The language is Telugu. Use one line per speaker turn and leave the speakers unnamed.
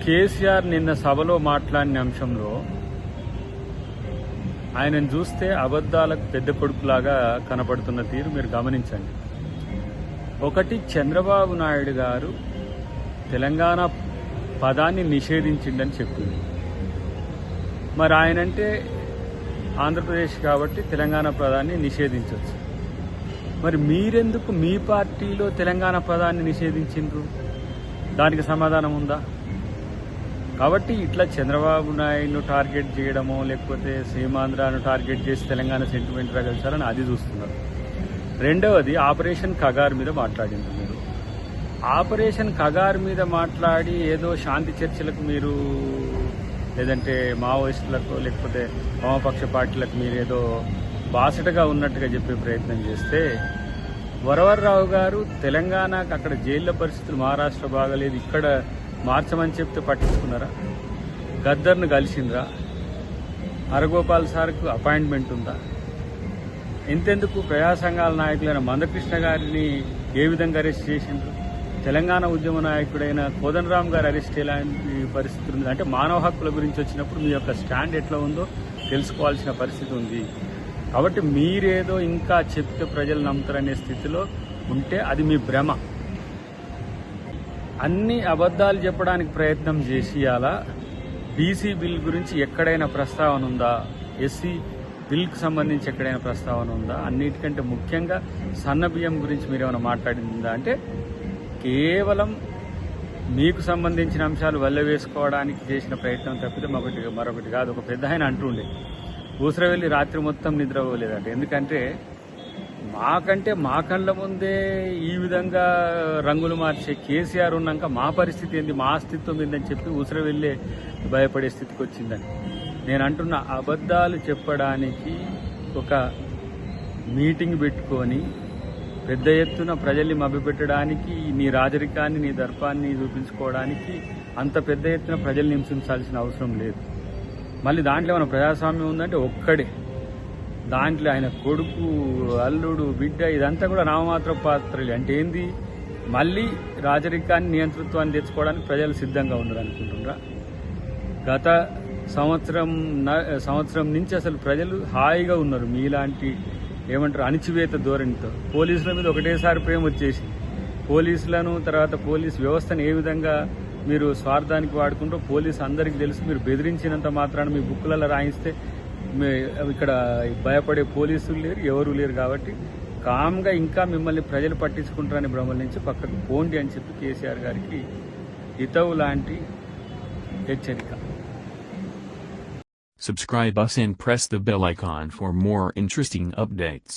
కేసీఆర్ నిన్న సభలో మాట్లాడిన అంశంలో ఆయనను చూస్తే అబద్ధాలకు పెద్ద కొడుకులాగా కనపడుతున్న తీరు మీరు గమనించండి. ఒకటి, చంద్రబాబు నాయుడు గారు తెలంగాణ పదాన్ని నిషేధించిండని చెప్పింది. మరి ఆయనంటే ఆంధ్రప్రదేశ్ కాబట్టి తెలంగాణ పదాన్ని నిషేధించవచ్చు. మరి మీరెందుకు మీ పార్టీలో తెలంగాణ పదాన్ని నిషేధించిండ్రు? దానికి సమాధానం ఉందా? కాబట్టి ఇట్లా చంద్రబాబు నాయుడును టార్గెట్ చేయడమో లేకపోతే సీమాంధ్రాను టార్గెట్ చేసి తెలంగాణ సెంటిమెంట్ రగల్చాలని అది చూస్తున్నారు. రెండవది, ఆపరేషన్ కగార్ మీద మాట్లాడింది మీరు. ఆపరేషన్ కగార్ మీద మాట్లాడి ఏదో శాంతి చర్చలకు మీరు, లేదంటే మావోయిస్టులకు లేకపోతే వామపక్ష పార్టీలకు మీరు ఏదో బాసటగా ఉన్నట్టుగా చెప్పే ప్రయత్నం చేస్తే, వరవర్రావు గారు తెలంగాణకు అక్కడ జైళ్ల పరిస్థితులు మహారాష్ట్ర బాగలేదు, ఇక్కడ మార్చమని చెప్తే పట్టించుకున్నారా? గద్దర్ను కలిసిండ్రా? హరగోపాల్ సార్కు అపాయింట్మెంట్ ఉందా? ఇంతెందుకు ప్రజా సంఘాల నాయకులైన మందకృష్ణ గారిని ఏ విధంగా అరెస్ట్ చేసిండ్రు? తెలంగాణ ఉద్యమ నాయకుడైన కోదండరామ్ గారు అరెస్ట్ ఎలాంటి పరిస్థితి ఉంది? అంటే మానవ హక్కుల గురించి వచ్చినప్పుడు మీ యొక్క స్టాండ్ ఎట్లా ఉందో తెలుసుకోవాల్సిన పరిస్థితి ఉంది. కాబట్టి మీరేదో ఇంకా చెప్తే ప్రజలు నమ్ముతారనే స్థితిలో ఉంటే అది మీ భ్రమ. అన్ని అబద్ధాలు చెప్పడానికి ప్రయత్నం చేసి అలా బీసీ బిల్ గురించి ఎక్కడైనా ప్రస్తావన ఉందా? ఎస్సీ బిల్కు సంబంధించి ఎక్కడైనా ప్రస్తావన ఉందా? అన్నిటికంటే ముఖ్యంగా సన్న బియ్యం గురించి మీరేమైనా మాట్లాడిందా? అంటే కేవలం మీకు సంబంధించిన అంశాలు వల్లవేసుకోవడానికి చేసిన ప్రయత్నం తప్పితే మరొకటి కాదు. ఒక పెద్ద ఆయన అంటుండే, ఊసరవెల్లి రాత్రి మొత్తం నిద్రపోలేదంట. ఎందుకంటే మాకంటే మా కళ్ళ ముందే ఈ విధంగా రంగులు మార్చే కేసీఆర్ ఉన్నాక మా పరిస్థితి ఏంది, మా అస్తిత్వం ఏందని చెప్పి ఊసరవెల్లే భయపడే స్థితికి వచ్చిందని నేను అంటున్న. అబద్ధాలు చెప్పడానికి ఒక మీటింగ్ పెట్టుకొని పెద్ద ఎత్తున ప్రజల్ని మభ్యపెట్టడానికి, నీ రాజరికాన్ని నీ దర్పాన్ని చూపించుకోవడానికి అంత పెద్ద ఎత్తున ప్రజల్ని హింసించాల్సిన అవసరం లేదు. మళ్ళీ దాంట్లో ఏమైనా ప్రజాస్వామ్యం ఉందంటే ఒక్కడే, దాంట్లో ఆయన కొడుకు, అల్లుడు, బిడ్డ ఇదంతా కూడా నామమాత్ర పాత్రలు. అంటే ఏంది? మళ్ళీ రాజరికాన్ని నియంతృత్వాన్ని తెచ్చుకోవడానికి ప్రజలు సిద్ధంగా ఉన్నారు అనుకుంటున్నారా? గత సంవత్సరం నుంచి అసలు ప్రజలు హాయిగా ఉన్నారు. మీలాంటి ఏమంటారు అణిచివేత ధోరణితో పోలీసుల మీద ఒకటేసారి ప్రేమ వచ్చేసి పోలీసులను, తర్వాత పోలీస్ వ్యవస్థను ఏ విధంగా మీరు స్వార్థానికి వాడుకుంటూ పోలీసు అందరికీ తెలుసు. మీరు బెదిరించినంత మాత్రాన మీ బుక్కులలో రాయిస్తే ఇక్కడ భయపడే పోలీసులు లేరు, ఎవరు లేరు. కాబట్టి కామ్గా ఇంకా మిమ్మల్ని ప్రజలు పట్టించుకుంటారని భ్రమల నుంచి పక్కకు పోండి అని చెప్పి కేసీఆర్ గారికి హితవు లాంటి హెచ్చరిక.
Subscribe us and press the bell icon for more interesting updates.